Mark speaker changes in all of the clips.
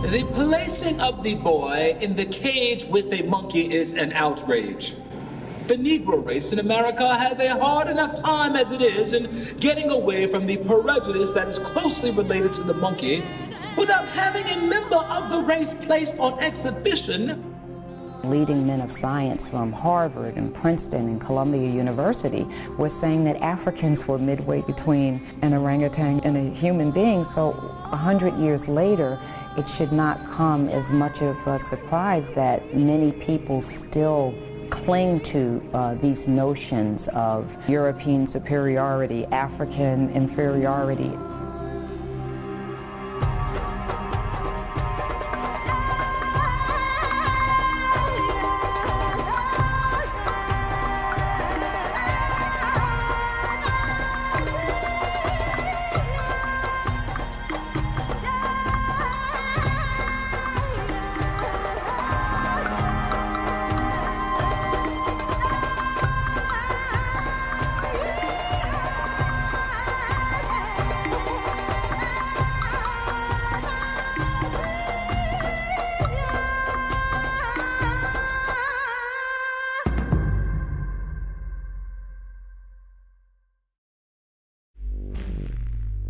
Speaker 1: The placing of the boy in the cage with a monkey is an outrage. The Negro race in America has a hard enough time as it is in getting away from the prejudice that is closely related to the monkey without having a member of the race placed on exhibition.
Speaker 2: Leading men of science from Harvard and Princeton and Columbia University was saying that Africans were midway between an orangutan and a human being. So 100 years later, it should not come as much of a surprise that many people still cling to these notions of European superiority, African inferiority.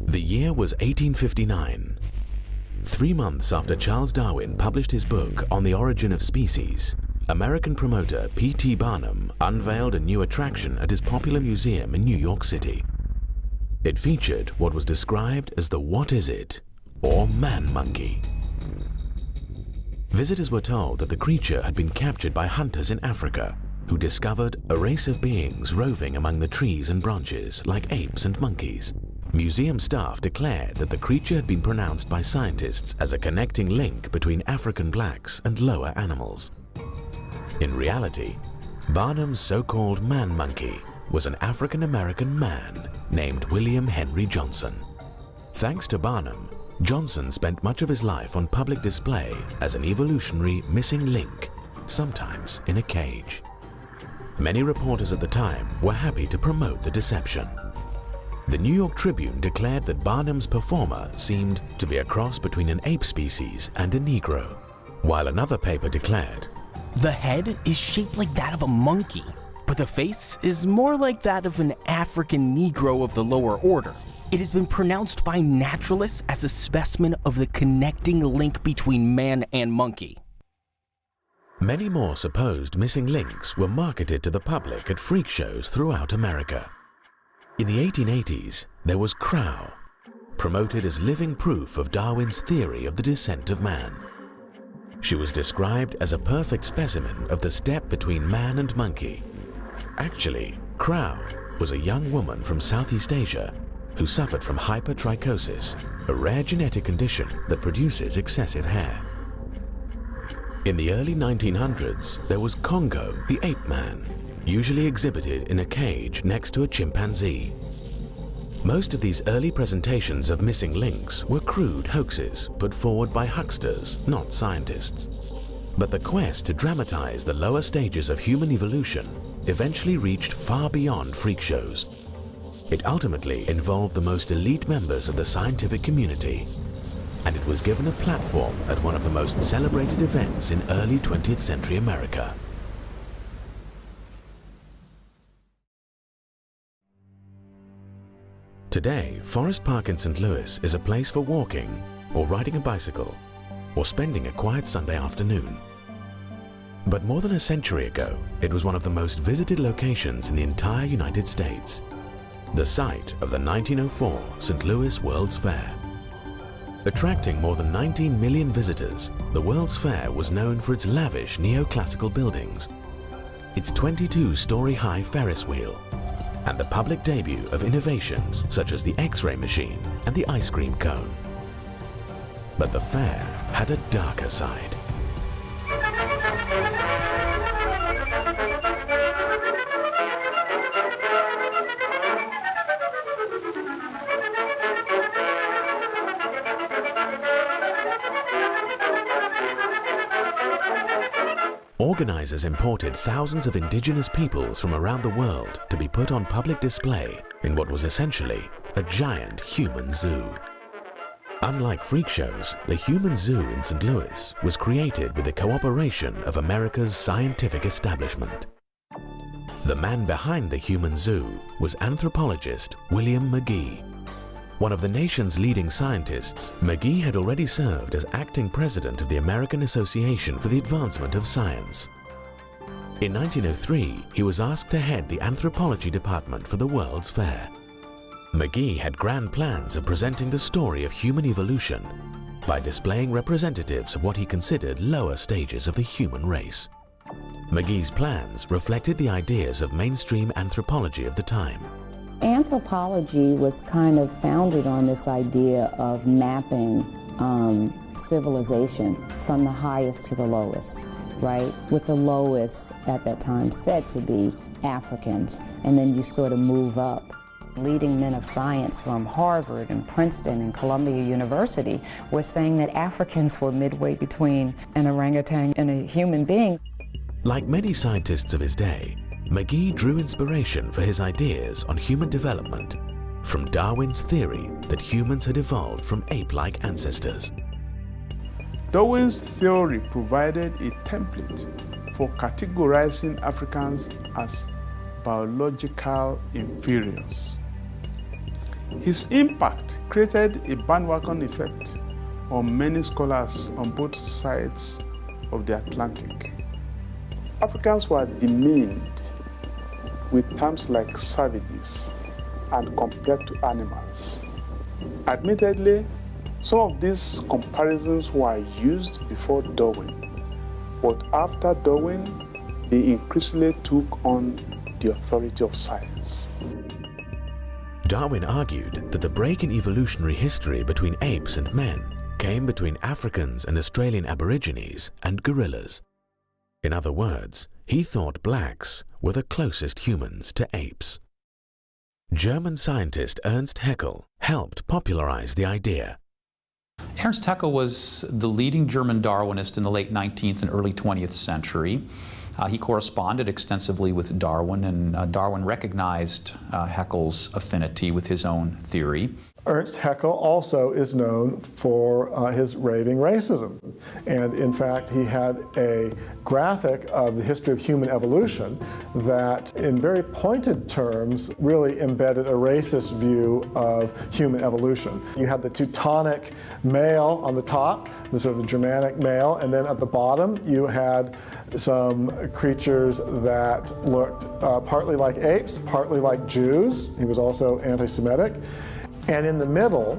Speaker 3: The year was 1859. 3 months after Charles Darwin published his book On the Origin of Species, American promoter P.T. Barnum unveiled a new attraction at his popular museum in New York City. It featured what was described as the What Is It, or man-monkey. Visitors were told that the creature had been captured by hunters in Africa, who discovered a race of beings roving among the trees and branches like apes and monkeys. Museum staff declared that the creature had been pronounced by scientists as a connecting link between African blacks and lower animals. In reality, Barnum's so-called man-monkey was an African-American man named William Henry Johnson. Thanks to Barnum, Johnson spent much of his life on public display as an evolutionary missing link, sometimes in a cage. Many reporters at the time were happy to promote the deception. The New York Tribune declared that Barnum's performer seemed to be a cross between an ape species and a Negro, while another paper declared,
Speaker 4: "The head is shaped like that of a monkey, but the face is more like that of an African Negro of the lower order. It has been pronounced by naturalists as a specimen of the connecting link between man and monkey."
Speaker 3: Many more supposed missing links were marketed to the public at freak shows throughout America. In the 1880s, there was Crow, promoted as living proof of Darwin's theory of the descent of man. She was described as a perfect specimen of the step between man and monkey. Actually, Crow was a young woman from Southeast Asia who suffered from hypertrichosis, a rare genetic condition that produces excessive hair. In the early 1900s, there was Congo, the ape man, usually exhibited in a cage next to a chimpanzee. Most of these early presentations of missing links were crude hoaxes put forward by hucksters, not scientists. But the quest to dramatize the lower stages of human evolution eventually reached far beyond freak shows. It ultimately involved the most elite members of the scientific community, and it was given a platform at one of the most celebrated events in early 20th century America. Today, Forest Park in St. Louis is a place for walking, or riding a bicycle, or spending a quiet Sunday afternoon. But more than a century ago, it was one of the most visited locations in the entire United States, the site of the 1904 St. Louis World's Fair. Attracting more than 19 million visitors, the World's Fair was known for its lavish neoclassical buildings, its 22-story-high Ferris wheel, and the public debut of innovations such as the X-ray machine and the ice cream cone. But the fair had a darker side. Organizers imported thousands of indigenous peoples from around the world to be put on public display in what was essentially a giant human zoo. Unlike freak shows, the Human Zoo in St. Louis was created with the cooperation of America's scientific establishment. The man behind the Human Zoo was anthropologist William McGee. One of the nation's leading scientists, McGee had already served as acting president of the American Association for the Advancement of Science. In 1903, he was asked to head the anthropology department for the World's Fair. McGee had grand plans of presenting the story of human evolution by displaying representatives of what he considered lower stages of the human race. McGee's plans reflected the ideas of mainstream anthropology of the time.
Speaker 2: Anthropology was kind of founded on this idea of mapping civilization from the highest to the lowest, right? With the lowest at that time said to be Africans, and then you sort of move up. Leading men of science from Harvard and Princeton and Columbia University were saying that Africans were midway between an orangutan and a human being.
Speaker 3: Like many scientists of his day, McGee drew inspiration for his ideas on human development from Darwin's theory that humans had evolved from ape-like ancestors.
Speaker 5: Darwin's theory provided a template for categorizing Africans as biological inferiors. His impact created a bandwagon effect on many scholars on both sides of the Atlantic. Africans were demeaned with terms like savages and compared to animals. Admittedly, some of these comparisons were used before Darwin, but after Darwin, they increasingly took on the authority of science.
Speaker 3: Darwin argued that the break in evolutionary history between apes and men came between Africans and Australian Aborigines and gorillas. In other words, he thought blacks were the closest humans to apes. German scientist Ernst Haeckel helped popularize the idea.
Speaker 6: Ernst Haeckel was the leading German Darwinist in the late 19th and early 20th century. He corresponded extensively with Darwin, and Darwin recognized Haeckel's affinity with his own theory.
Speaker 7: Ernst Haeckel also is known for his raving racism. And in fact, he had a graphic of the history of human evolution that, in very pointed terms, really embedded a racist view of human evolution. You had the Teutonic male on the top, the sort of the Germanic male, and then at the bottom you had some creatures that looked partly like apes, partly like Jews. He was also anti-Semitic. And in the middle,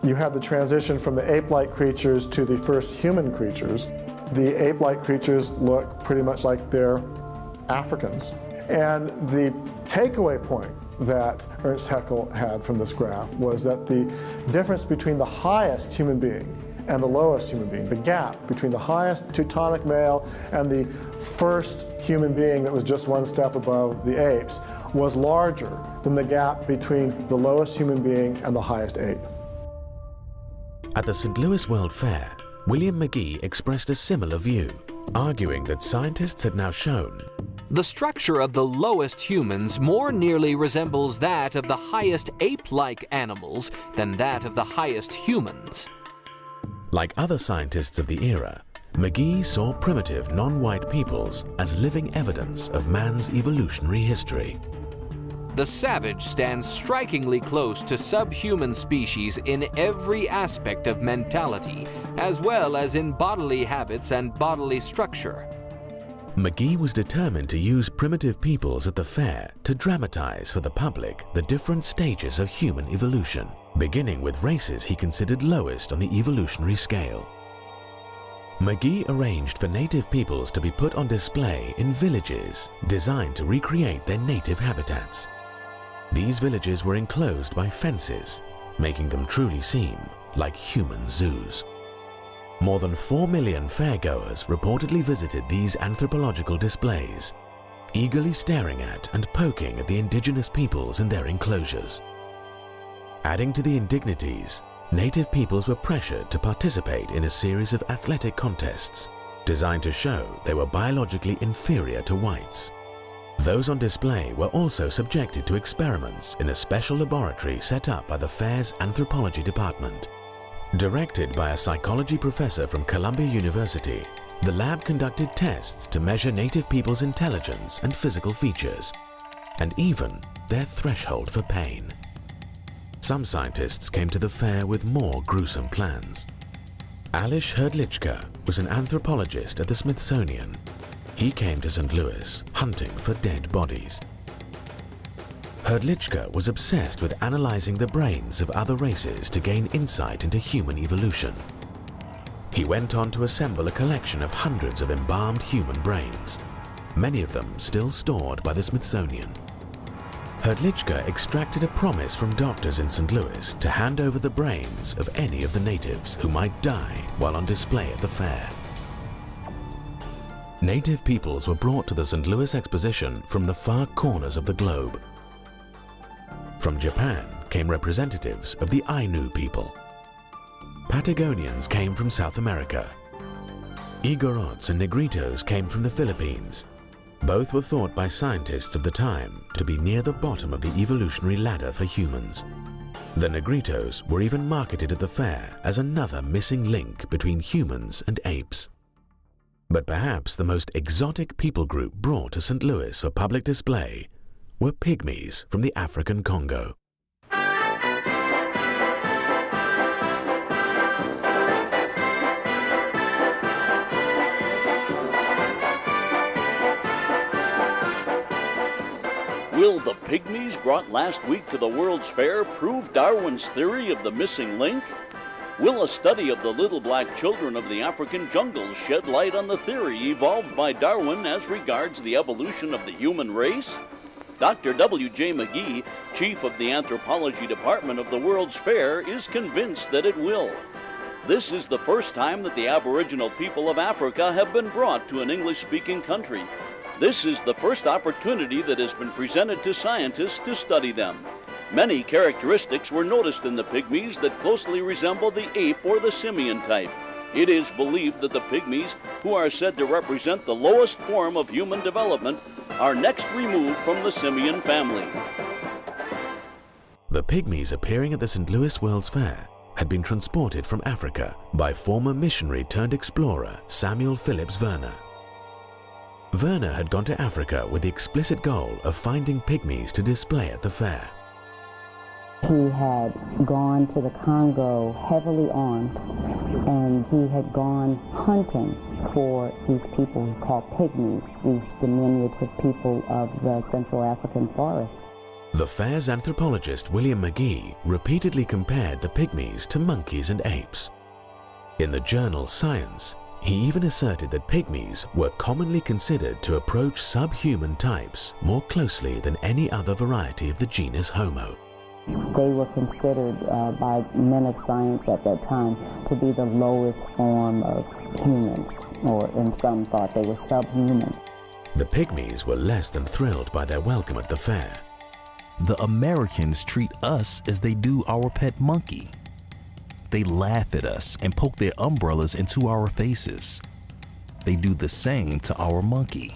Speaker 7: you had the transition from the ape-like creatures to the first human creatures. The ape-like creatures look pretty much like they're Africans. And the takeaway point that Ernst Haeckel had from this graph was that the difference between the highest human being and the lowest human being, the gap between the highest Teutonic male and the first human being that was just one step above the apes, was larger than the gap between the lowest human being and the highest ape.
Speaker 3: At the St. Louis World Fair, William McGee expressed a similar view, arguing that scientists had now shown
Speaker 8: the structure of the lowest humans more nearly resembles that of the highest ape-like animals than that of the highest humans.
Speaker 3: Like other scientists of the era, McGee saw primitive non-white peoples as living evidence of man's evolutionary history.
Speaker 8: The savage stands strikingly close to subhuman species in every aspect of mentality, as well as in bodily habits and bodily structure.
Speaker 3: McGee was determined to use primitive peoples at the fair to dramatize for the public the different stages of human evolution, beginning with races he considered lowest on the evolutionary scale. McGee arranged for native peoples to be put on display in villages designed to recreate their native habitats. These villages were enclosed by fences, making them truly seem like human zoos. More than 4 million fairgoers reportedly visited these anthropological displays, eagerly staring at and poking at the indigenous peoples in their enclosures. Adding to the indignities, native peoples were pressured to participate in a series of athletic contests designed to show they were biologically inferior to whites. Those on display were also subjected to experiments in a special laboratory set up by the fair's anthropology department. Directed by a psychology professor from Columbia University, the lab conducted tests to measure native people's intelligence and physical features, and even their threshold for pain. Some scientists came to the fair with more gruesome plans. Alois Hrdlicka was an anthropologist at the Smithsonian. He came to St. Louis hunting for dead bodies. Hrdlicka was obsessed with analyzing the brains of other races to gain insight into human evolution. He went on to assemble a collection of hundreds of embalmed human brains, many of them still stored by the Smithsonian. Hrdlicka extracted a promise from doctors in St. Louis to hand over the brains of any of the natives who might die while on display at the fair. Native peoples were brought to the St. Louis Exposition from the far corners of the globe. From Japan came representatives of the Ainu people. Patagonians came from South America. Igorots and Negritos came from the Philippines. Both were thought by scientists of the time to be near the bottom of the evolutionary ladder for humans. The Negritos were even marketed at the fair as another missing link between humans and apes. But perhaps the most exotic people group brought to St. Louis for public display were pygmies from the African Congo.
Speaker 9: Will the pygmies brought last week to the World's Fair prove Darwin's theory of the missing link? Will a study of the little black children of the African jungles shed light on the theory evolved by Darwin as regards the evolution of the human race? Dr. W.J. McGee, chief of the anthropology department of the World's Fair, is convinced that it will. This is the first time that the Aboriginal people of Africa have been brought to an English-speaking country. This is the first opportunity that has been presented to scientists to study them. Many characteristics were noticed in the pygmies that closely resemble the ape or the simian type. It is believed that the pygmies, who are said to represent the lowest form of human development, are next removed from the simian family.
Speaker 3: The pygmies appearing at the St. Louis World's Fair had been transported from Africa by former missionary turned explorer Samuel Phillips Werner. Werner had gone to Africa with the explicit goal of finding pygmies to display at the fair.
Speaker 2: He had gone to the Congo heavily armed, and he had gone hunting for these people he called pygmies, these diminutive people of the Central African forest.
Speaker 3: The fair's anthropologist William McGee repeatedly compared the pygmies to monkeys and apes. In the journal Science, he even asserted that pygmies were commonly considered to approach subhuman types more closely than any other variety of the genus Homo.
Speaker 2: They were considered by men of science at that time to be the lowest form of humans, or in some thought they were subhuman.
Speaker 3: The pygmies were less than thrilled by their welcome at the fair.
Speaker 10: The Americans treat us as they do our pet monkey. They laugh at us and poke their umbrellas into our faces. They do the same to our monkey.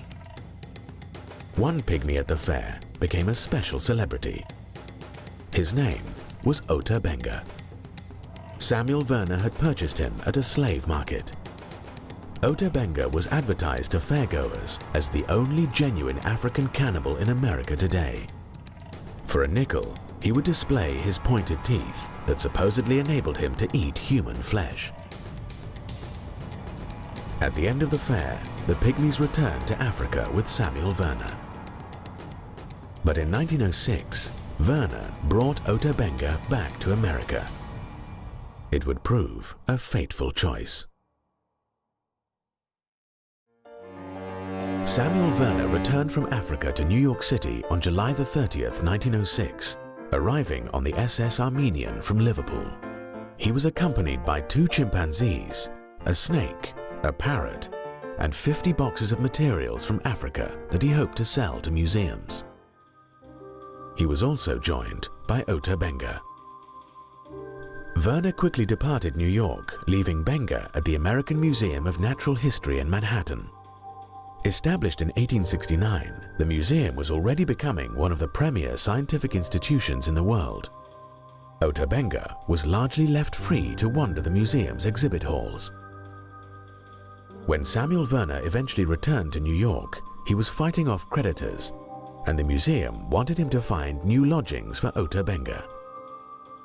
Speaker 3: One pygmy at the fair became a special celebrity. His name was Ota Benga. Samuel Werner had purchased him at a slave market. Ota Benga was advertised to fairgoers as the only genuine African cannibal in America today. For a nickel, he would display his pointed teeth that supposedly enabled him to eat human flesh. At the end of the fair, the pygmies returned to Africa with Samuel Werner. But in 1906, Werner brought Ota Benga back to America. It would prove a fateful choice. Samuel Werner returned from Africa to New York City on July the 30th, 1906, arriving on the SS Armenian from Liverpool. He was accompanied by 2 chimpanzees, a snake, a parrot, and 50 boxes of materials from Africa that he hoped to sell to museums. He was also joined by Ota Benga. Werner quickly departed New York, leaving Benga at the American Museum of Natural History in Manhattan. Established in 1869, the museum was already becoming one of the premier scientific institutions in the world. Ota Benga was largely left free to wander the museum's exhibit halls. When Samuel Werner eventually returned to New York, he was fighting off creditors, and the museum wanted him to find new lodgings for Ota Benga.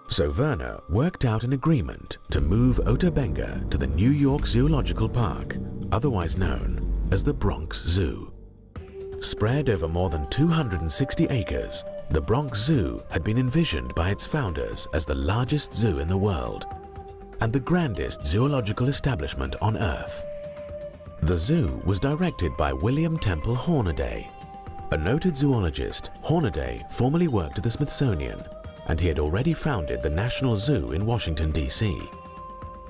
Speaker 3: So Werner worked out an agreement to move Ota Benga to the New York Zoological Park, otherwise known as the Bronx Zoo. Spread over more than 260 acres, the Bronx Zoo had been envisioned by its founders as the largest zoo in the world and the grandest zoological establishment on Earth. The zoo was directed by William Temple Hornaday. A noted zoologist, Hornaday formerly worked at the Smithsonian, and he had already founded the National Zoo in Washington, D.C.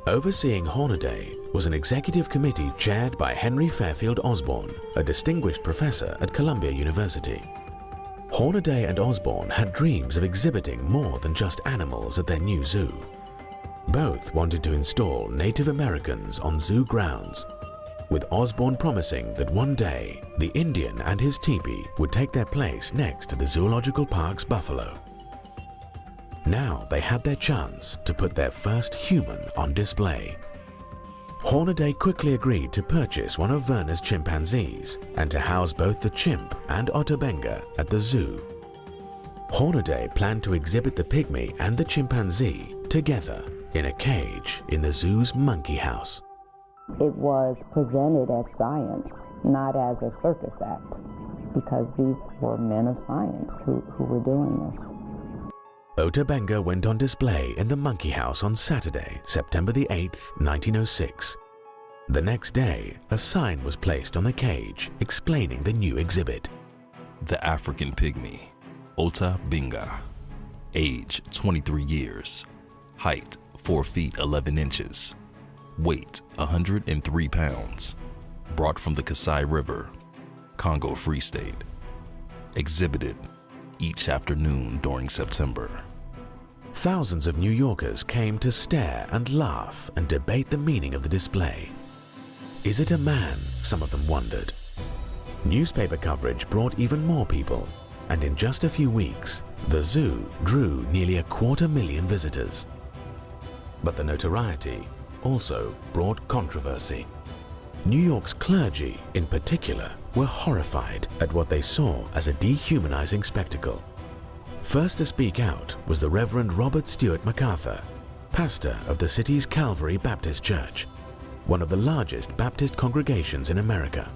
Speaker 3: Overseeing Hornaday was an executive committee chaired by Henry Fairfield Osborn, a distinguished professor at Columbia University. Hornaday and Osborn had dreams of exhibiting more than just animals at their new zoo. Both wanted to install Native Americans on zoo grounds, with Osborn promising that one day the Indian and his teepee would take their place next to the Zoological Park's buffalo. Now they had their chance to put their first human on display. Hornaday quickly agreed to purchase one of Werner's chimpanzees and to house both the chimp and Ota Benga at the zoo. Hornaday planned to exhibit the pygmy and the chimpanzee together in a cage in the zoo's monkey house.
Speaker 2: It was presented as science, not as a circus act, because these were men of science who were doing this.
Speaker 3: Ota Benga went on display in the monkey house on Saturday, September the 8th, 1906. The next day, a sign was placed on the cage explaining the new exhibit.
Speaker 10: The African Pygmy, Ota Benga. Age 23 years. Height 4 feet 11 inches. Weight 103 pounds. Brought from the Kasai River, Congo Free State. Exhibited each afternoon during September.
Speaker 3: Thousands of New Yorkers came to stare and laugh and debate the meaning of the display. Is it a man? Some of them wondered. Newspaper coverage brought even more people, and in just a few weeks, the zoo drew nearly 250,000 visitors. But the notoriety also brought controversy. New York's clergy, in particular, were horrified at what they saw as a dehumanizing spectacle. First to speak out was the Reverend Robert Stewart MacArthur, pastor of the city's Calvary Baptist Church, one of the largest Baptist congregations in America.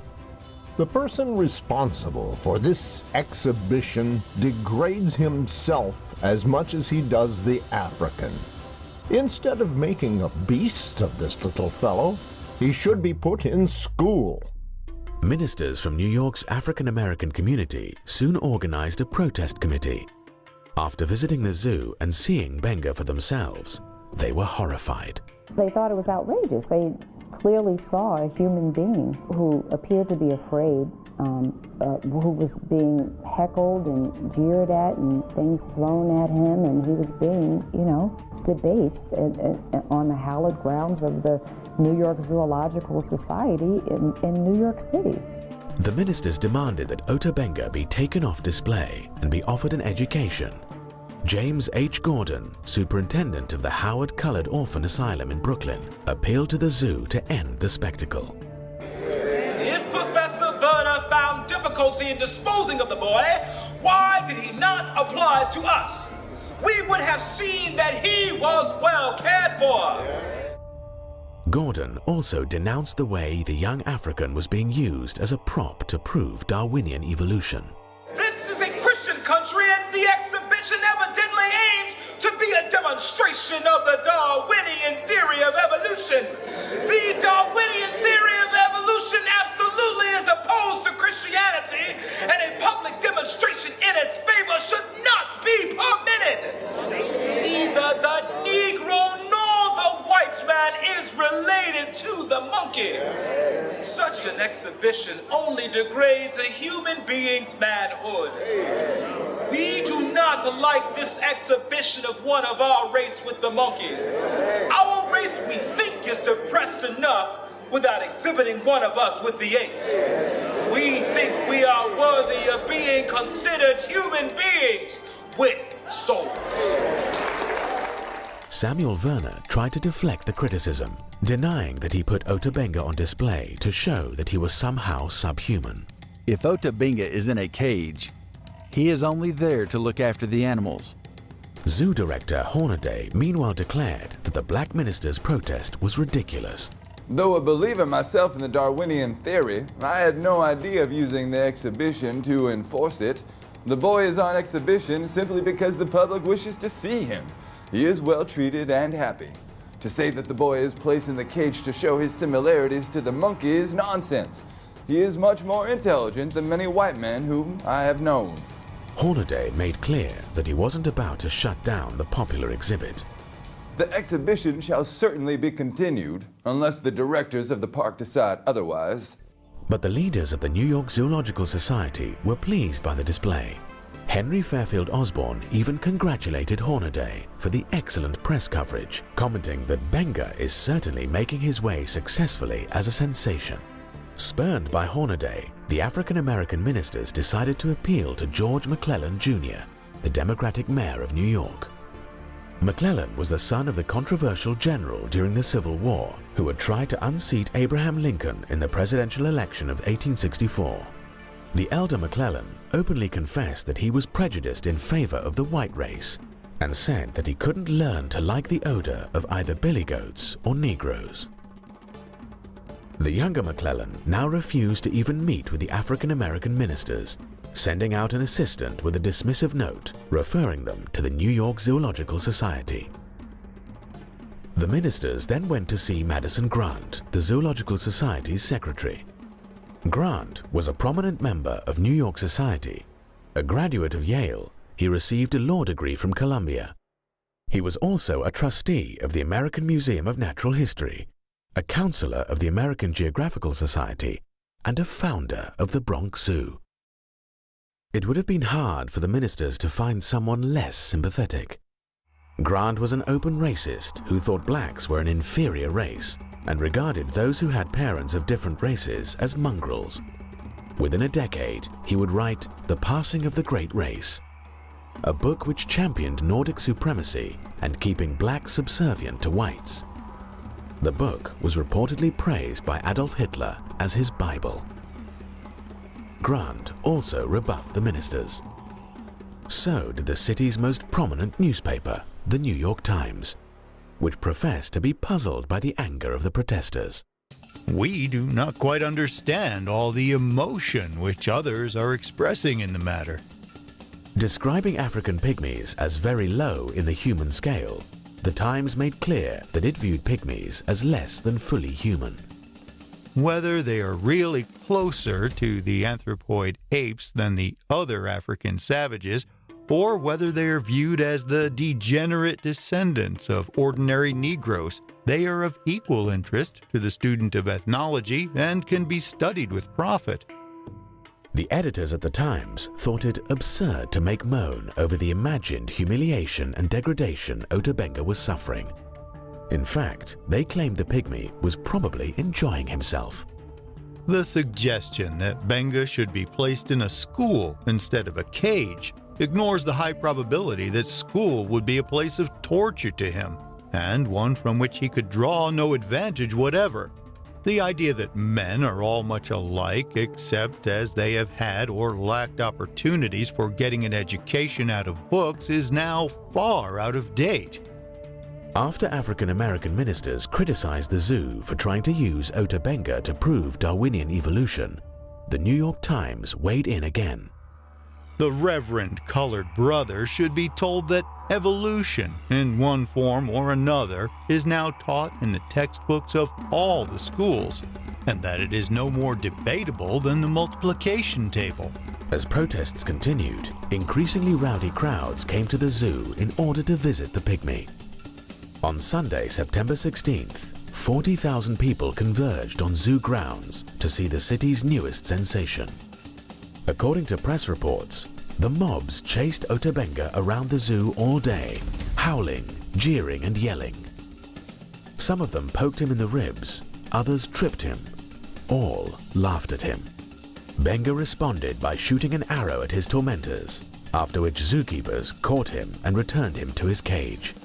Speaker 11: The person responsible for this exhibition degrades himself as much as he does the African. Instead of making a beast of this little fellow, he should be put in school.
Speaker 3: Ministers from New York's African American community soon organized a protest committee. After visiting the zoo and seeing Benga for themselves, they were horrified.
Speaker 2: They thought it was outrageous. They clearly saw a human being who appeared to be afraid, who was being heckled and jeered at and things thrown at him, and he was being, debased on the hallowed grounds of the New York Zoological Society in New York City.
Speaker 3: The ministers demanded that Ota Benga be taken off display and be offered an education. James H. Gordon, superintendent of the Howard Colored Orphan Asylum in Brooklyn, appealed to the zoo to end the spectacle.
Speaker 1: If Professor Werner found difficulty in disposing of the boy, why did he not apply to us? We would have seen that he was well cared for.
Speaker 3: Gordon also denounced the way the young African was being used as a prop to prove Darwinian evolution.
Speaker 1: This is a Christian country, and the exhibition evidently aims to be a demonstration of the Darwinian theory of evolution. The Darwinian theory of evolution absolutely is opposed to Christianity, and a public demonstration in its favor should not be permitted. Neither the Negro nor the white man is related to the monkey. Such an exhibition only degrades a human being's manhood. We do not like this exhibition of one of our race with the monkeys. Our race, we think, is depressed enough without exhibiting one of us with the apes. We think we are worthy of being considered human beings with souls.
Speaker 3: Samuel Werner tried to deflect the criticism, denying that he put Ota Benga on display to show that he was somehow subhuman.
Speaker 12: If Ota Benga is in a cage, he is only there to look after the animals.
Speaker 3: Zoo director Hornaday meanwhile declared that the black minister's protest was ridiculous.
Speaker 13: Though a believer myself in the Darwinian theory, I had no idea of using the exhibition to enforce it. The boy is on exhibition simply because the public wishes to see him. He is well treated and happy. To say that the boy is placed in the cage to show his similarities to the monkey is nonsense. He is much more intelligent than many white men whom I have known.
Speaker 3: Hornaday made clear that he wasn't about to shut down the popular exhibit.
Speaker 13: The exhibition shall certainly be continued, unless the directors of the park decide otherwise.
Speaker 3: But the leaders of the New York Zoological Society were pleased by the display. Henry Fairfield Osborn even congratulated Hornaday for the excellent press coverage, commenting that Benga is certainly making his way successfully as a sensation. Spurned by Hornaday, the African-American ministers decided to appeal to George McClellan Jr., the Democratic mayor of New York. McClellan was the son of the controversial general during the Civil War who had tried to unseat Abraham Lincoln in the presidential election of 1864. The elder McClellan openly confessed that he was prejudiced in favor of the white race and said that he couldn't learn to like the odor of either billy goats or Negroes. The younger McClellan now refused to even meet with the African-American ministers, sending out an assistant with a dismissive note referring them to the New York Zoological Society. The ministers then went to see Madison Grant, the Zoological Society's secretary. Grant was a prominent member of New York Society. A graduate of Yale, he received a law degree from Columbia. He was also a trustee of the American Museum of Natural History, a counselor of the American Geographical Society, and a founder of the Bronx Zoo. It would have been hard for the ministers to find someone less sympathetic. Grant was an open racist who thought blacks were an inferior race and regarded those who had parents of different races as mongrels. Within a decade, he would write The Passing of the Great Race, a book which championed Nordic supremacy and keeping blacks subservient to whites. The book was reportedly praised by Adolf Hitler as his Bible. Grant also rebuffed the ministers. So did the city's most prominent newspaper, the New York Times, which professed to be puzzled by the anger of the protesters.
Speaker 14: We do not quite understand all the emotion which others are expressing in the matter.
Speaker 3: Describing African pygmies as very low in the human scale, the Times made clear that it viewed pygmies as less than fully human.
Speaker 14: Whether they are really closer to the anthropoid apes than the other African savages, or whether they are viewed as the degenerate descendants of ordinary Negroes, they are of equal interest to the student of ethnology and can be studied with profit.
Speaker 3: The editors at the Times thought it absurd to make moan over the imagined humiliation and degradation Ota Benga was suffering. In fact, they claimed the pygmy was probably enjoying himself.
Speaker 14: The suggestion that Benga should be placed in a school instead of a cage ignores the high probability that school would be a place of torture to him, and one from which he could draw no advantage whatever. The idea that men are all much alike except as they have had or lacked opportunities for getting an education out of books is now far out of date.
Speaker 3: After African-American ministers criticized the zoo for trying to use Ota Benga to prove Darwinian evolution, the New York Times weighed in again.
Speaker 14: The Reverend Colored Brother should be told that evolution, in one form or another, is now taught in the textbooks of all the schools, and that it is no more debatable than the multiplication table.
Speaker 3: As protests continued, increasingly rowdy crowds came to the zoo in order to visit the pygmy. On Sunday, September 16th, 40,000 people converged on zoo grounds to see the city's newest sensation. According to press reports, the mobs chased Ota Benga around the zoo all day, howling, jeering and yelling. Some of them poked him in the ribs, others tripped him. All laughed at him. Benga responded by shooting an arrow at his tormentors, after which zookeepers caught him and returned him to his cage.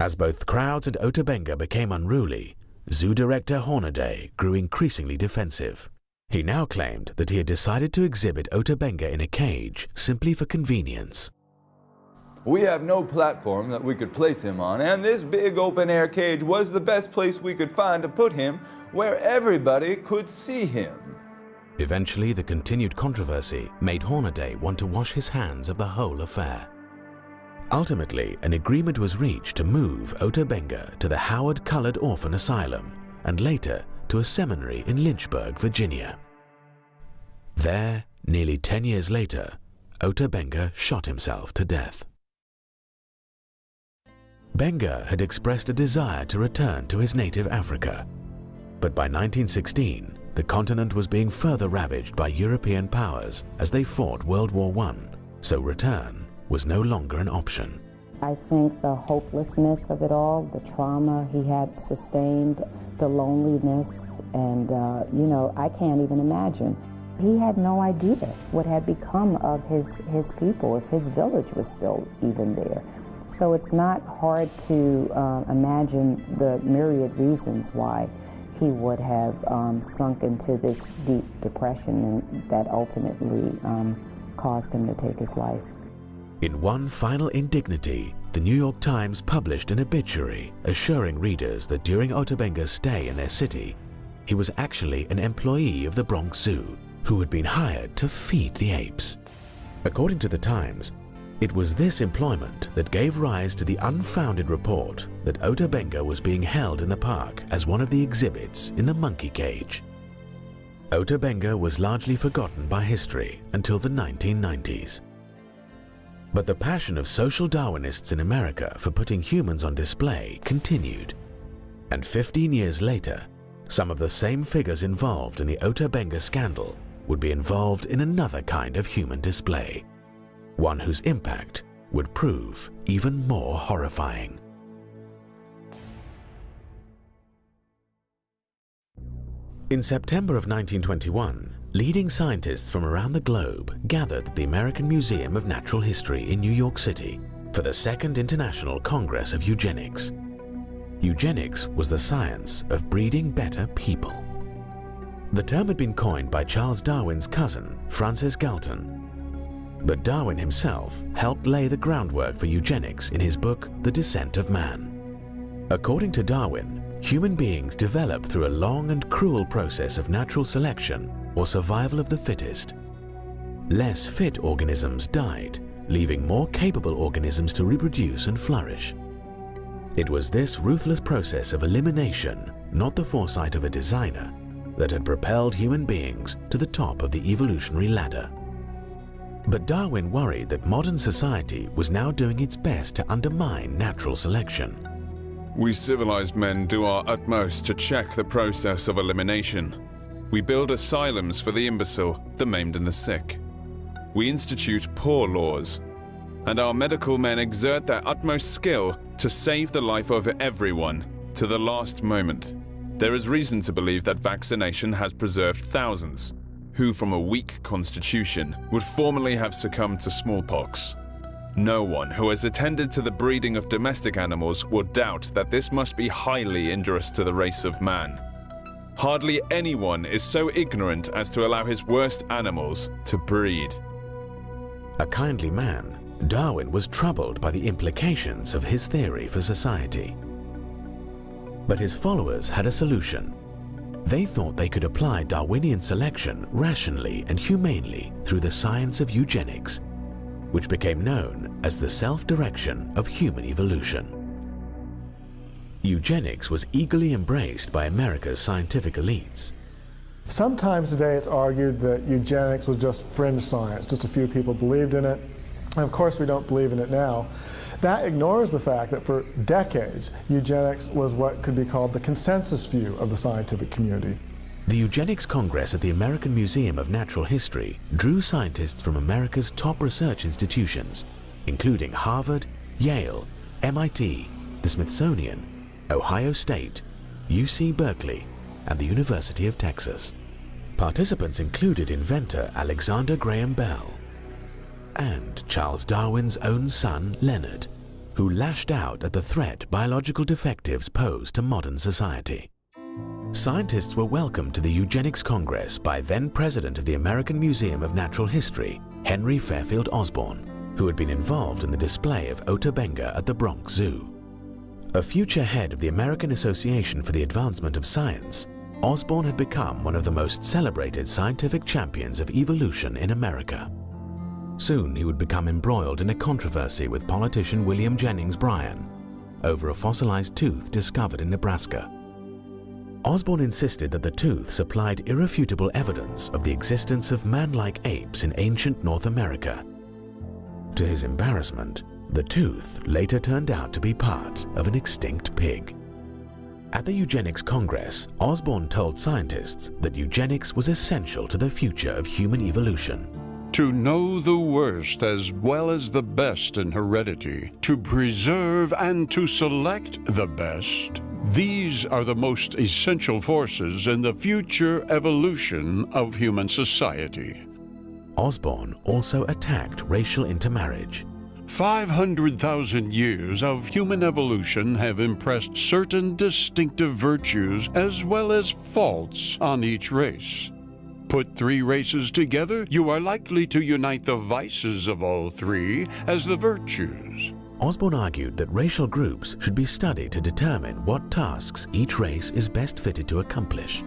Speaker 3: As both Crowds and Ota Benga became unruly, zoo director Hornaday grew increasingly defensive. He now claimed that he had decided to exhibit Ota Benga in a cage simply for convenience.
Speaker 13: We have no platform that we could place him on, and this big open-air cage was the best place we could find to put him where everybody could see him.
Speaker 3: Eventually, the continued controversy made Hornaday want to wash his hands of the whole affair. Ultimately, an agreement was reached to move Ota Benga to the Howard Colored Orphan Asylum and later to a seminary in Lynchburg, Virginia. There, nearly 10 years later, Ota Benga shot himself to death. Benga had expressed a desire to return to his native Africa, but by 1916, the continent was being further ravaged by European powers as they fought World War I, so return was no longer an option.
Speaker 2: I think the hopelessness of it all, the trauma he had sustained, the loneliness, and I can't even imagine. He had no idea what had become of his people, if his village was still even there. So it's not hard to imagine the myriad reasons why he would have sunk into this deep depression and that ultimately caused him to take his life.
Speaker 3: In one final indignity, the New York Times published an obituary assuring readers that during Ota Benga's stay in their city, he was actually an employee of the Bronx Zoo who had been hired to feed the apes. According to the Times, it was this employment that gave rise to the unfounded report that Ota Benga was being held in the park as one of the exhibits in the monkey cage. Ota Benga was largely forgotten by history until the 1990s. But the passion of social Darwinists in America for putting humans on display continued. And 15 years later, some of the same figures involved in the Ota Benga scandal would be involved in another kind of human display, one whose impact would prove even more horrifying. In September of 1921, leading scientists from around the globe gathered at the American Museum of Natural History in New York City for the Second International Congress of Eugenics. Eugenics was the science of breeding better people. The term had been coined by Charles Darwin's cousin, Francis Galton, but Darwin himself helped lay the groundwork for eugenics in his book, The Descent of Man. According to Darwin, human beings developed through a long and cruel process of natural selection or survival of the fittest. Less fit organisms died, leaving more capable organisms to reproduce and flourish. It was this ruthless process of elimination, not the foresight of a designer, that had propelled human beings to the top of the evolutionary ladder. But Darwin worried that modern society was now doing its best to undermine natural selection.
Speaker 15: We civilized men do our utmost to check the process of elimination. We build asylums for the imbecile, the maimed and the sick. We institute poor laws, and our medical men exert their utmost skill to save the life of everyone to the last moment. There is reason to believe that vaccination has preserved thousands who, from a weak constitution, would formerly have succumbed to smallpox. No one who has attended to the breeding of domestic animals would doubt that this must be highly injurious to the race of man. Hardly anyone is so ignorant as to allow his worst animals to breed.
Speaker 3: A kindly man, Darwin was troubled by the implications of his theory for society. But his followers had a solution. They thought they could apply Darwinian selection rationally and humanely through the science of eugenics, which became known as the self-direction of human evolution. Eugenics was eagerly embraced by America's scientific elites.
Speaker 7: Sometimes today it's argued that eugenics was just fringe science, just a few people believed in it, and of course we don't believe in it now. That ignores the fact that for decades, eugenics was what could be called the consensus view of the scientific community.
Speaker 3: The Eugenics Congress at the American Museum of Natural History drew scientists from America's top research institutions, including Harvard, Yale, MIT, the Smithsonian, Ohio State, UC Berkeley, and the University of Texas. Participants included inventor Alexander Graham Bell and Charles Darwin's own son, Leonard, who lashed out at the threat biological defectives pose to modern society. Scientists were welcomed to the Eugenics Congress by then-president of the American Museum of Natural History, Henry Fairfield Osborn, who had been involved in the display of Ota Benga at the Bronx Zoo. A future head of the American Association for the Advancement of Science, Osborn had become one of the most celebrated scientific champions of evolution in America. Soon he would become embroiled in a controversy with politician William Jennings Bryan over a fossilized tooth discovered in Nebraska. Osborn insisted that the tooth supplied irrefutable evidence of the existence of man-like apes in ancient North America. To his embarrassment, the tooth later turned out to be part of an extinct pig. At the Eugenics Congress, Osborn told scientists that eugenics was essential to the future of human evolution.
Speaker 16: To know the worst as well as the best in heredity, to preserve and to select the best, these are the most essential forces in the future evolution of human society.
Speaker 3: Osborn also attacked racial intermarriage.
Speaker 16: 500,000 years of human evolution have impressed certain distinctive virtues as well as faults on each race. Put 3 races together, you are likely to unite the vices of all 3 as the virtues.
Speaker 3: Osborn argued that racial groups should be studied to determine what tasks each race is best fitted to accomplish.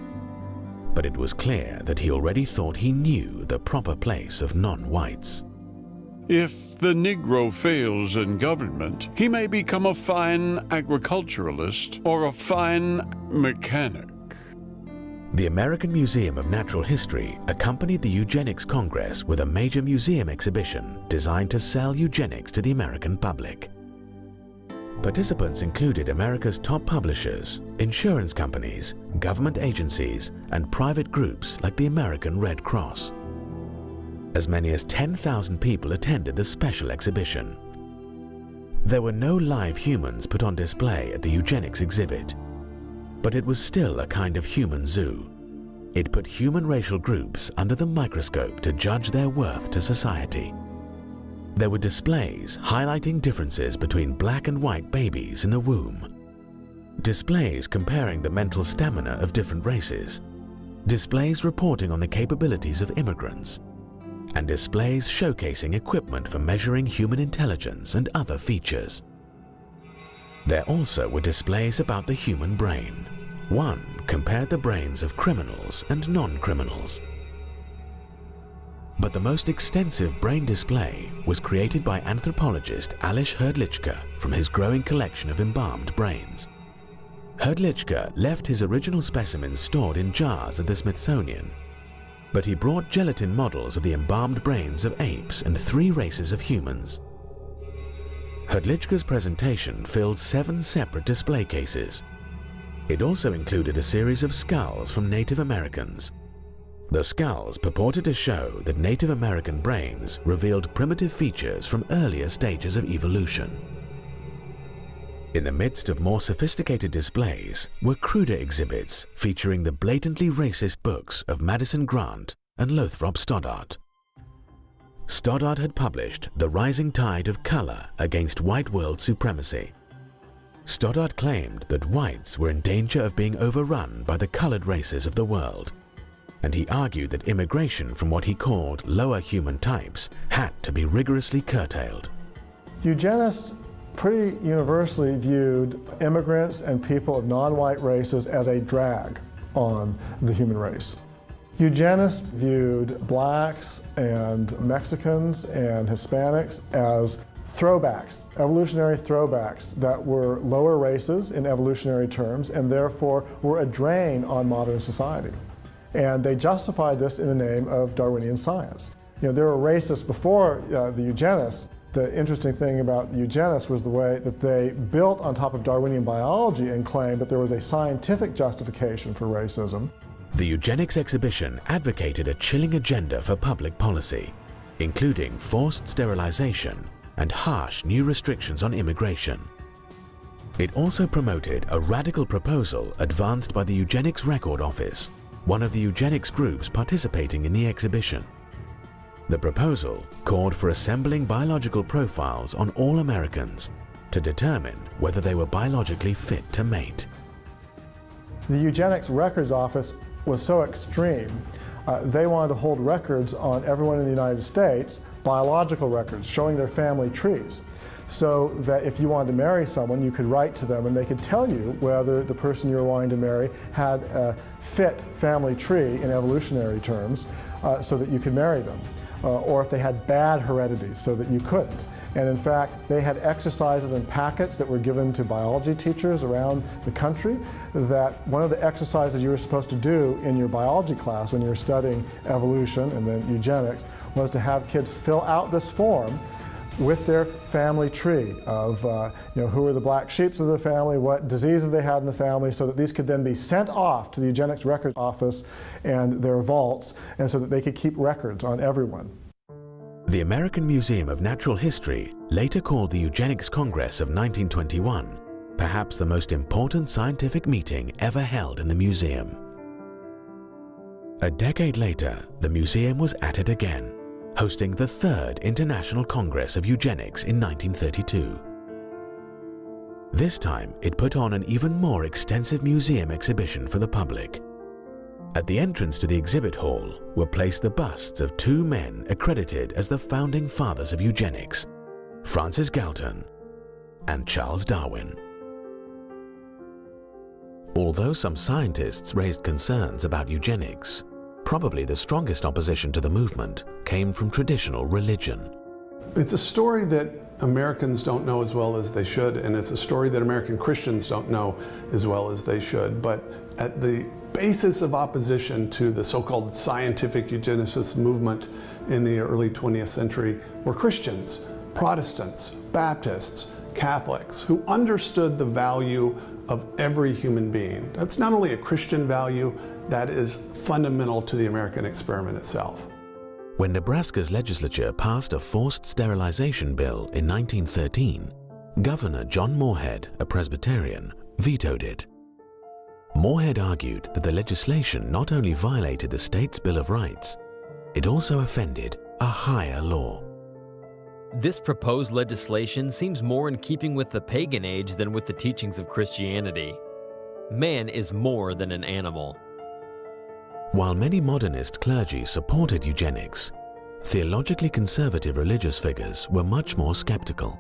Speaker 3: But it was clear that he already thought he knew the proper place of non-whites.
Speaker 16: If the Negro fails in government, he may become a fine agriculturalist or a fine mechanic.
Speaker 3: The American Museum of Natural History accompanied the Eugenics Congress with a major museum exhibition designed to sell eugenics to the American public. Participants included America's top publishers, insurance companies, government agencies, and private groups like the American Red Cross. As many as 10,000 people attended the special exhibition. There were no live humans put on display at the eugenics exhibit, but it was still a kind of human zoo. It put human racial groups under the microscope to judge their worth to society. There were displays highlighting differences between black and white babies in the womb, displays comparing the mental stamina of different races, displays reporting on the capabilities of immigrants, and displays showcasing equipment for measuring human intelligence and other features. There also were displays about the human brain. One compared the brains of criminals and non-criminals. But the most extensive brain display was created by anthropologist Alois Hrdlicka from his growing collection of embalmed brains. Hrdlicka left his original specimens stored in jars at the Smithsonian, but he brought gelatin models of the embalmed brains of apes and 3 races of humans. Hrdlicka's presentation filled 7 separate display cases. It also included a series of skulls from Native Americans. The skulls purported to show that Native American brains revealed primitive features from earlier stages of evolution. In the midst of more sophisticated displays were cruder exhibits featuring the blatantly racist books of Madison Grant and Lothrop Stoddart. Stoddart had published The Rising Tide of Color Against White World Supremacy. Stoddart claimed that whites were in danger of being overrun by the colored races of the world, and he argued that immigration from what he called lower human types had to be rigorously curtailed.
Speaker 7: Eugenists pretty universally viewed immigrants and people of non-white races as a drag on the human race. Eugenists viewed blacks and Mexicans and Hispanics as throwbacks, evolutionary throwbacks that were lower races in evolutionary terms and therefore were a drain on modern society. And they justified this in the name of Darwinian science. You know, there were racists before the eugenists. The interesting thing about the eugenists was the way that they built on top of Darwinian biology and claimed that there was a scientific justification for racism.
Speaker 3: The eugenics exhibition advocated a chilling agenda for public policy, including forced sterilization and harsh new restrictions on immigration. It also promoted a radical proposal advanced by the Eugenics Record Office, one of the eugenics groups participating in the exhibition. The proposal called for assembling biological profiles on all Americans to determine whether they were biologically fit to mate.
Speaker 7: The Eugenics Records Office was so extreme, they wanted to hold records on everyone in the United States, biological records showing their family trees, so that if you wanted to marry someone, you could write to them and they could tell you whether the person you were wanting to marry had a fit family tree in evolutionary terms, so that you could marry them, or if they had bad heredity so that you couldn't. And in fact, they had exercises and packets that were given to biology teachers around the country, that one of the exercises you were supposed to do in your biology class when you were studying evolution and then eugenics was to have kids fill out this form with their family tree of who were the black sheep of the family, what diseases they had in the family, so that these could then be sent off to the Eugenics Records Office and their vaults, and so that they could keep records on everyone.
Speaker 3: The American Museum of Natural History later called the Eugenics Congress of 1921 perhaps the most important scientific meeting ever held in the museum. A decade later, the museum was at it again, hosting the Third International Congress of Eugenics in 1932. This time, it put on an even more extensive museum exhibition for the public. At the entrance to the exhibit hall were placed the busts of two men accredited as the founding fathers of eugenics, Francis Galton and Charles Darwin. Although some scientists raised concerns about eugenics, probably the strongest opposition to the movement came from traditional religion.
Speaker 17: It's a story that Americans don't know as well as they should, and it's a story that American Christians don't know as well as they should. But at the basis of opposition to the so-called scientific eugenicist movement in the early 20th century were Christians, Protestants, Baptists, Catholics, who understood the value of every human being. That's not only a Christian value, that is fundamental to the American experiment itself.
Speaker 3: When Nebraska's legislature passed a forced sterilization bill in 1913, Governor John Morehead, a Presbyterian, vetoed it. Morehead argued that the legislation not only violated the state's Bill of Rights, it also offended a higher law.
Speaker 18: This proposed legislation seems more in keeping with the pagan age than with the teachings of Christianity. Man is more than an animal.
Speaker 3: While many modernist clergy supported eugenics, theologically conservative religious figures were much more skeptical.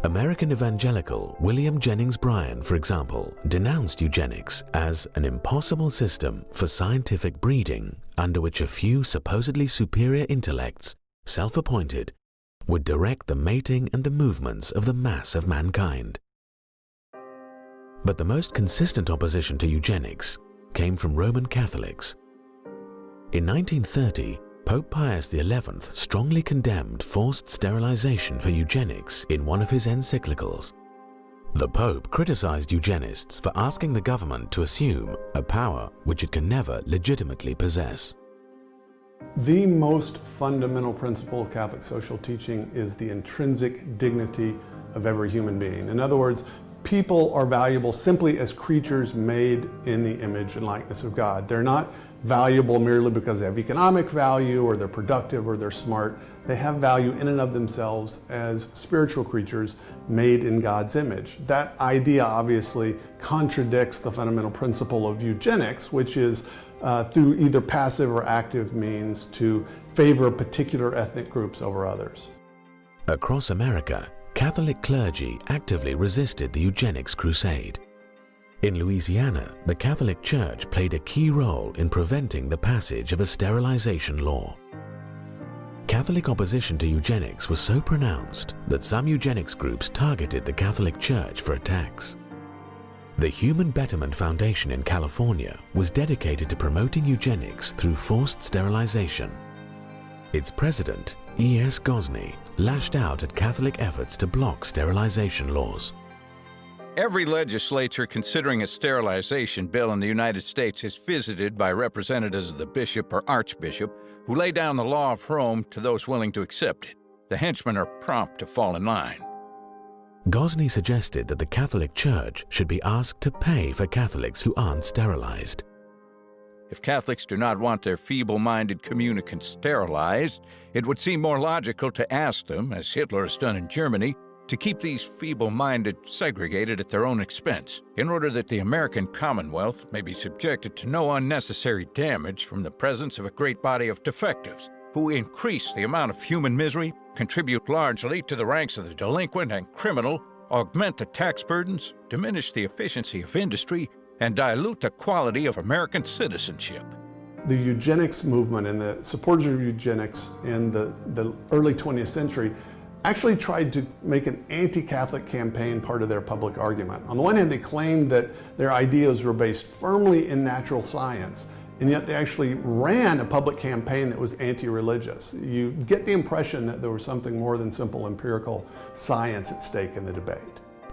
Speaker 3: American evangelical William Jennings Bryan, for example, denounced eugenics as an impossible system for scientific breeding under which a few supposedly superior intellects, self-appointed, would direct the mating and the movements of the mass of mankind. But the most consistent opposition to eugenics came from Roman Catholics. In 1930, Pope Pius XI strongly condemned forced sterilization for eugenics in one of his encyclicals. The Pope criticized eugenists for asking the government to assume a power which it can never legitimately possess.
Speaker 17: The most fundamental principle of Catholic social teaching is the intrinsic dignity of every human being. In other words, people are valuable simply as creatures made in the image and likeness of God. They're not valuable merely because they have economic value or they're productive or they're smart. They have value in and of themselves as spiritual creatures made in God's image. That idea obviously contradicts the fundamental principle of eugenics, which is through either passive or active means to favor particular ethnic groups over others.
Speaker 3: Across America, Catholic clergy actively resisted the eugenics crusade. In Louisiana, the Catholic Church played a key role in preventing the passage of a sterilization law. Catholic opposition to eugenics was so pronounced that some eugenics groups targeted the Catholic Church for attacks. The Human Betterment Foundation in California was dedicated to promoting eugenics through forced sterilization. Its president, E.S. Gosney, lashed out at Catholic efforts to block sterilization laws.
Speaker 19: Every legislature considering a sterilization bill in the United States is visited by representatives of the bishop or archbishop who lay down the law of Rome to those willing to accept it. The henchmen are prompt to fall in line.
Speaker 3: Gosney suggested that the Catholic Church should be asked to pay for Catholics who aren't sterilized.
Speaker 19: If Catholics do not want their feeble-minded communicants sterilized, it would seem more logical to ask them, as Hitler has done in Germany, to keep these feeble-minded segregated at their own expense, in order that the American Commonwealth may be subjected to no unnecessary damage from the presence of a great body of defectives, who increase the amount of human misery, contribute largely to the ranks of the delinquent and criminal, augment the tax burdens, diminish the efficiency of industry, and dilute the quality of American citizenship.
Speaker 17: The eugenics movement and the supporters of eugenics in the early 20th century actually tried to make an anti-Catholic campaign part of their public argument. On the one hand, they claimed that their ideas were based firmly in natural science, and yet they actually ran a public campaign that was anti-religious. You get the impression that there was something more than simple empirical science at stake in the debate.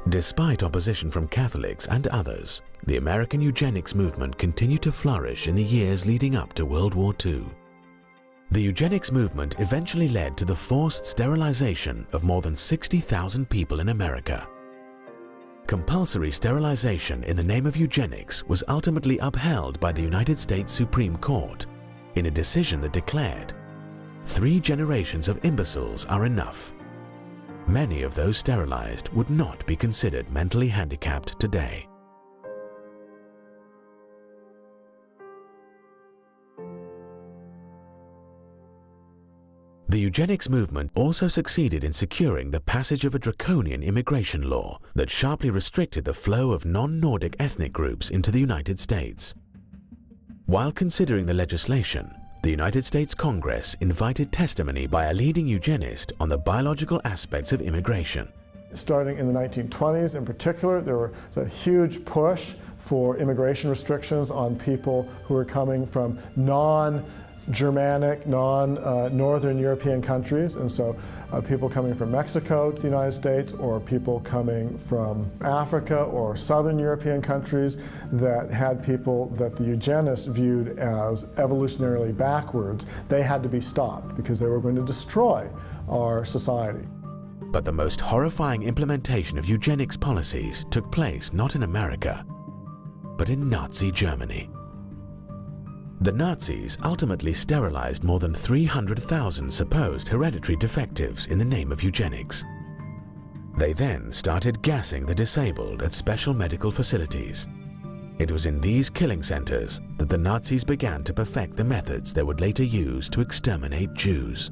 Speaker 3: Despite opposition from Catholics and others, the American eugenics movement continued to flourish in the years leading up to World War II. The eugenics movement eventually led to the forced sterilization of more than 60,000 people in America. Compulsory sterilization in the name of eugenics was ultimately upheld by the United States Supreme Court in a decision that declared, 3 generations of imbeciles are enough. Many of those sterilized would not be considered mentally handicapped today. The eugenics movement also succeeded in securing the passage of a draconian immigration law that sharply restricted the flow of non-Nordic ethnic groups into the United States. While considering the legislation, the United States Congress invited testimony by a leading eugenist on the biological aspects of immigration.
Speaker 7: Starting in the 1920s in particular, there was a huge push for immigration restrictions on people who were coming from non-Germanic, non-Northern European countries, and so people coming from Mexico to the United States, or people coming from Africa or Southern European countries that had people that the eugenists viewed as evolutionarily backwards, they had to be stopped because they were going to destroy our society.
Speaker 3: But the most horrifying implementation of eugenics policies took place not in America, but in Nazi Germany. The Nazis ultimately sterilized more than 300,000 supposed hereditary defectives in the name of eugenics. They then started gassing the disabled at special medical facilities. It was in these killing centers that the Nazis began to perfect the methods they would later use to exterminate Jews.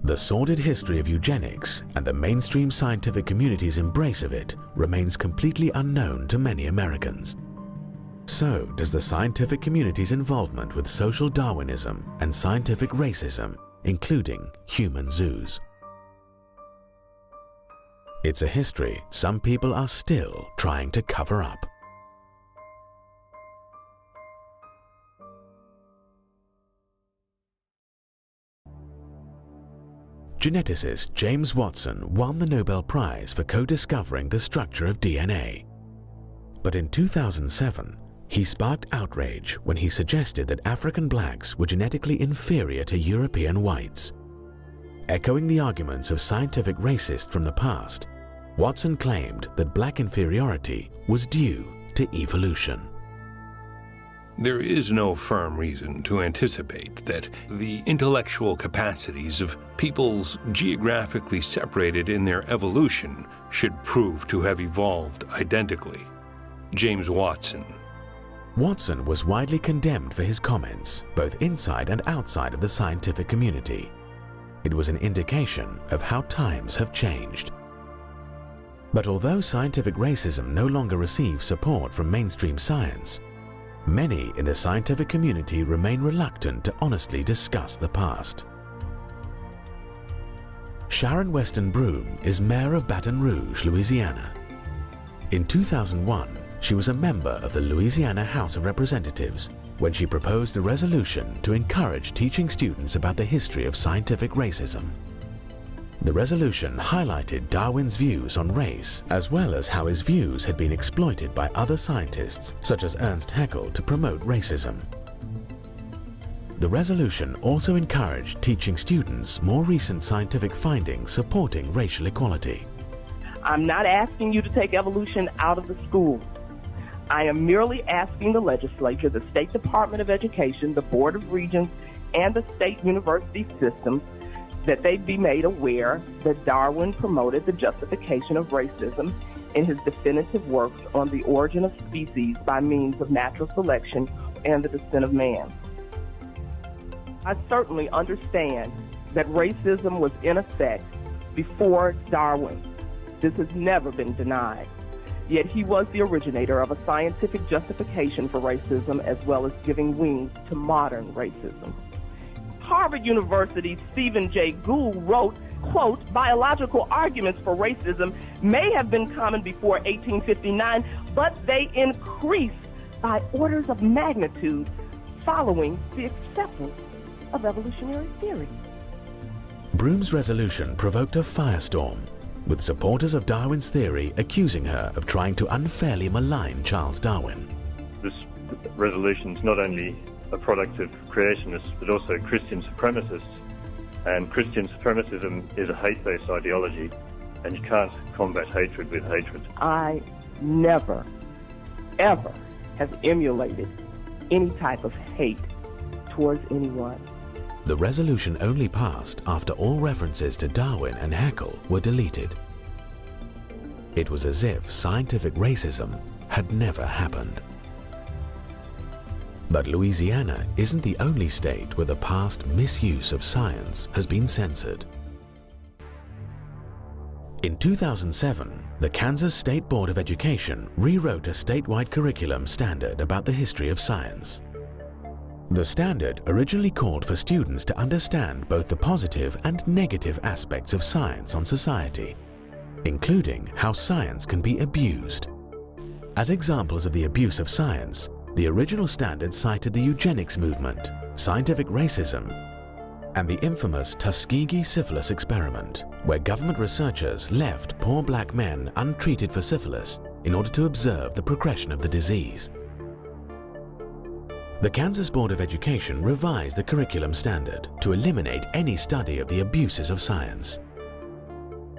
Speaker 3: The sordid history of eugenics and the mainstream scientific community's embrace of it remains completely unknown to many Americans. So does the scientific community's involvement with social Darwinism and scientific racism, including human zoos. It's a history some people are still trying to cover up. Geneticist James Watson won the Nobel Prize for co-discovering the structure of DNA. But in 2007, he sparked outrage when he suggested that African blacks were genetically inferior to European whites. Echoing the arguments of scientific racists from the past, Watson claimed that black inferiority was due to evolution.
Speaker 20: There is no firm reason to anticipate that the intellectual capacities of peoples geographically separated in their evolution should prove to have evolved identically. James Watson.
Speaker 3: Watson was widely condemned for his comments, both inside and outside of the scientific community. It was an indication of how times have changed. But although scientific racism no longer receives support from mainstream science, many in the scientific community remain reluctant to honestly discuss the past. Sharon Weston Broome is mayor of Baton Rouge, Louisiana. In 2001, she was a member of the Louisiana House of Representatives when she proposed a resolution to encourage teaching students about the history of scientific racism. The resolution highlighted Darwin's views on race, as well as how his views had been exploited by other scientists, such as Ernst Haeckel, to promote racism. The resolution also encouraged teaching students more recent scientific findings supporting racial equality.
Speaker 21: I'm not asking you to take evolution out of the school. I am merely asking the legislature, the State Department of Education, the Board of Regents, and the state university systems that they be made aware that Darwin promoted the justification of racism in his definitive works on the origin of species by means of natural selection and the descent of man. I certainly understand that racism was in effect before Darwin. This has never been denied. Yet he was the originator of a scientific justification for racism as well as giving wings to modern racism. Harvard University's Stephen Jay Gould wrote, quote, "Biological arguments for racism may have been common before 1859, but they increased by orders of magnitude following the acceptance of evolutionary theory."
Speaker 3: Broom's resolution provoked a firestorm, with supporters of Darwin's theory accusing her of trying to unfairly malign Charles Darwin.
Speaker 4: This resolution is not only a product of creationists, but also Christian supremacists. And Christian supremacism is a hate-based ideology, and you can't combat hatred with hatred.
Speaker 21: I never, ever have emulated any type of hate towards anyone.
Speaker 3: The resolution only passed after all references to Darwin and Haeckel were deleted. It was as if scientific racism had never happened. But Louisiana isn't the only state where the past misuse of science has been censored. In 2007, the Kansas State Board of Education rewrote a statewide curriculum standard about the history of science. The standard originally called for students to understand both the positive and negative aspects of science on society, including how science can be abused. As examples of the abuse of science, the original standard cited the eugenics movement, scientific racism, and the infamous Tuskegee syphilis experiment, where government researchers left poor black men untreated for syphilis in order to observe the progression of the disease. The Kansas Board of Education revised the curriculum standard to eliminate any study of the abuses of science.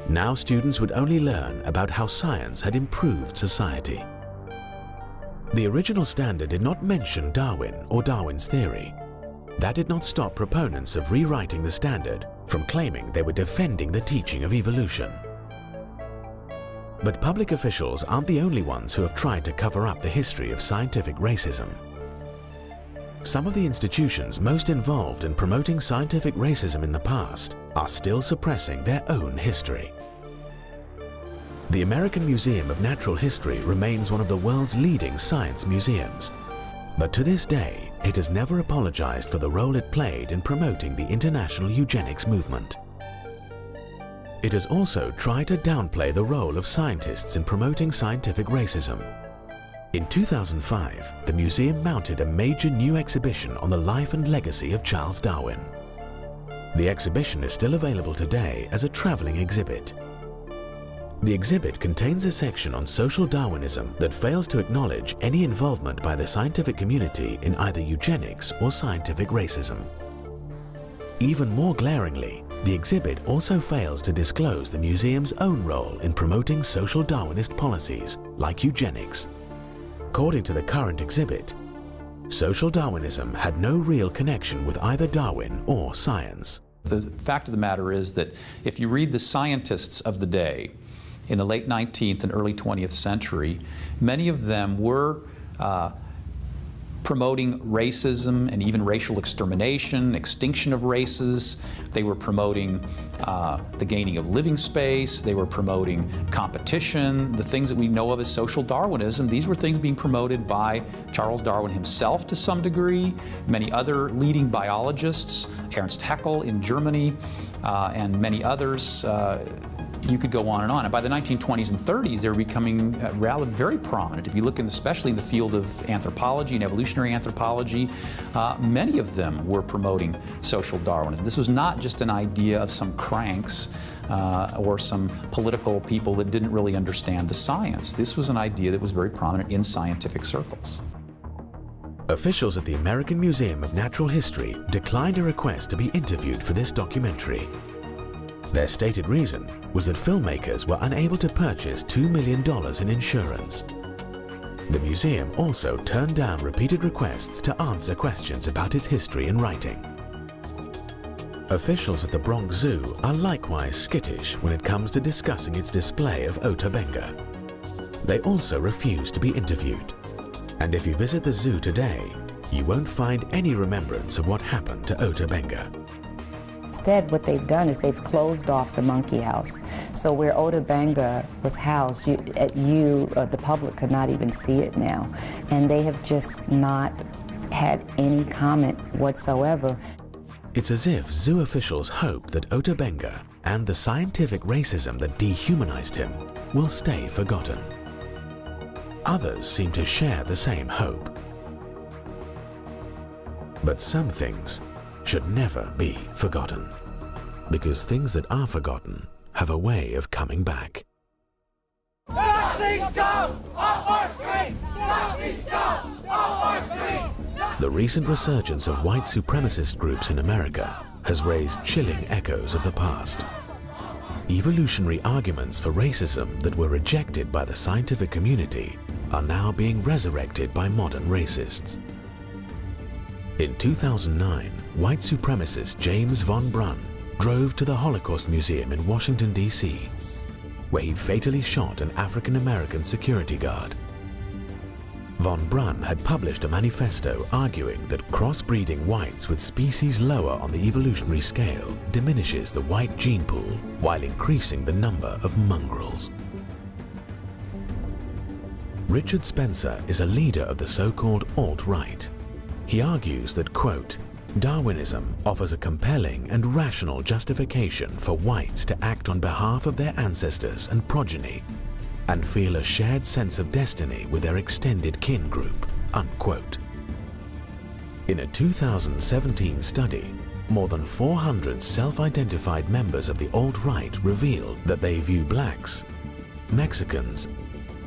Speaker 3: Now students would only learn about how science had improved society. The original standard did not mention Darwin or Darwin's theory. That did not stop proponents of rewriting the standard from claiming they were defending the teaching of evolution. But public officials aren't the only ones who have tried to cover up the history of scientific racism. Some of the institutions most involved in promoting scientific racism in the past are still suppressing their own history. The American Museum of Natural History remains one of the world's leading science museums, but to this day, it has never apologized for the role it played in promoting the international eugenics movement. It has also tried to downplay the role of scientists in promoting scientific racism. In 2005, the museum mounted a major new exhibition on the life and legacy of Charles Darwin. The exhibition is still available today as a traveling exhibit. The exhibit contains a section on social Darwinism that fails to acknowledge any involvement by the scientific community in either eugenics or scientific racism. Even more glaringly, the exhibit also fails to disclose the museum's own role in promoting social Darwinist policies like eugenics. According to the current exhibit, social Darwinism had no real connection with either Darwin or science.
Speaker 6: The fact of the matter is that if you read the scientists of the day in the late 19th and early 20th century, many of them were promoting racism and even racial extermination, extinction of races. They were promoting the gaining of living space. They were promoting competition, the things that we know of as social Darwinism. These were things being promoted by Charles Darwin himself to some degree, many other leading biologists, Ernst Haeckel in Germany, and many others. You could go on. And by the 1920s and 30s, they were becoming very prominent. If you look especially in the field of anthropology and evolutionary anthropology, many of them were promoting social Darwinism. This was not just an idea of some cranks or some political people that didn't really understand the science. This was an idea that was very prominent in scientific circles.
Speaker 3: Officials at the American Museum of Natural History declined a request to be interviewed for this documentary. Their stated reason was that filmmakers were unable to purchase $2 million in insurance. The museum also turned down repeated requests to answer questions about its history and writing. Officials at the Bronx Zoo are likewise skittish when it comes to discussing its display of Ota Benga. They also refuse to be interviewed. And if you visit the zoo today, you won't find any remembrance of what happened to Ota Benga.
Speaker 2: Instead, what they've done is they've closed off the monkey house. So where Ota Benga was housed, the public could not even see it now. And they have just not had any comment whatsoever.
Speaker 3: It's as if zoo officials hope that Ota Benga and the scientific racism that dehumanized him will stay forgotten. Others seem to share the same hope. But some things should never be forgotten, because things that are forgotten have a way of coming back.
Speaker 5: Nazis scum! Off our streets! Nazis scum! Off our streets!
Speaker 3: The recent resurgence of white supremacist groups in America has raised chilling echoes of the past. Evolutionary arguments for racism that were rejected by the scientific community are now being resurrected by modern racists. In 2009, white supremacist James von Brunn drove to the Holocaust Museum in Washington, D.C., where he fatally shot an African-American security guard. Von Brunn had published a manifesto arguing that crossbreeding whites with species lower on the evolutionary scale diminishes the white gene pool while increasing the number of mongrels. Richard Spencer is a leader of the so-called alt-right. He argues that, quote, Darwinism offers a compelling and rational justification for whites to act on behalf of their ancestors and progeny and feel a shared sense of destiny with their extended kin group, unquote. In a 2017 study, more than 400 self-identified members of the alt-right revealed that they view blacks, Mexicans,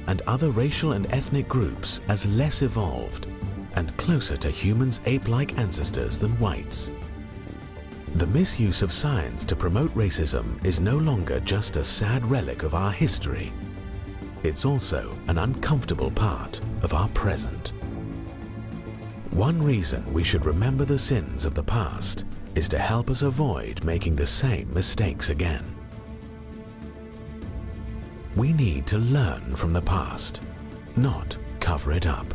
Speaker 3: and other racial and ethnic groups as less evolved and closer to humans' ape-like ancestors than whites. The misuse of science to promote racism is no longer just a sad relic of our history. It's also an uncomfortable part of our present. One reason we should remember the sins of the past is to help us avoid making the same mistakes again. We need to learn from the past, not cover it up.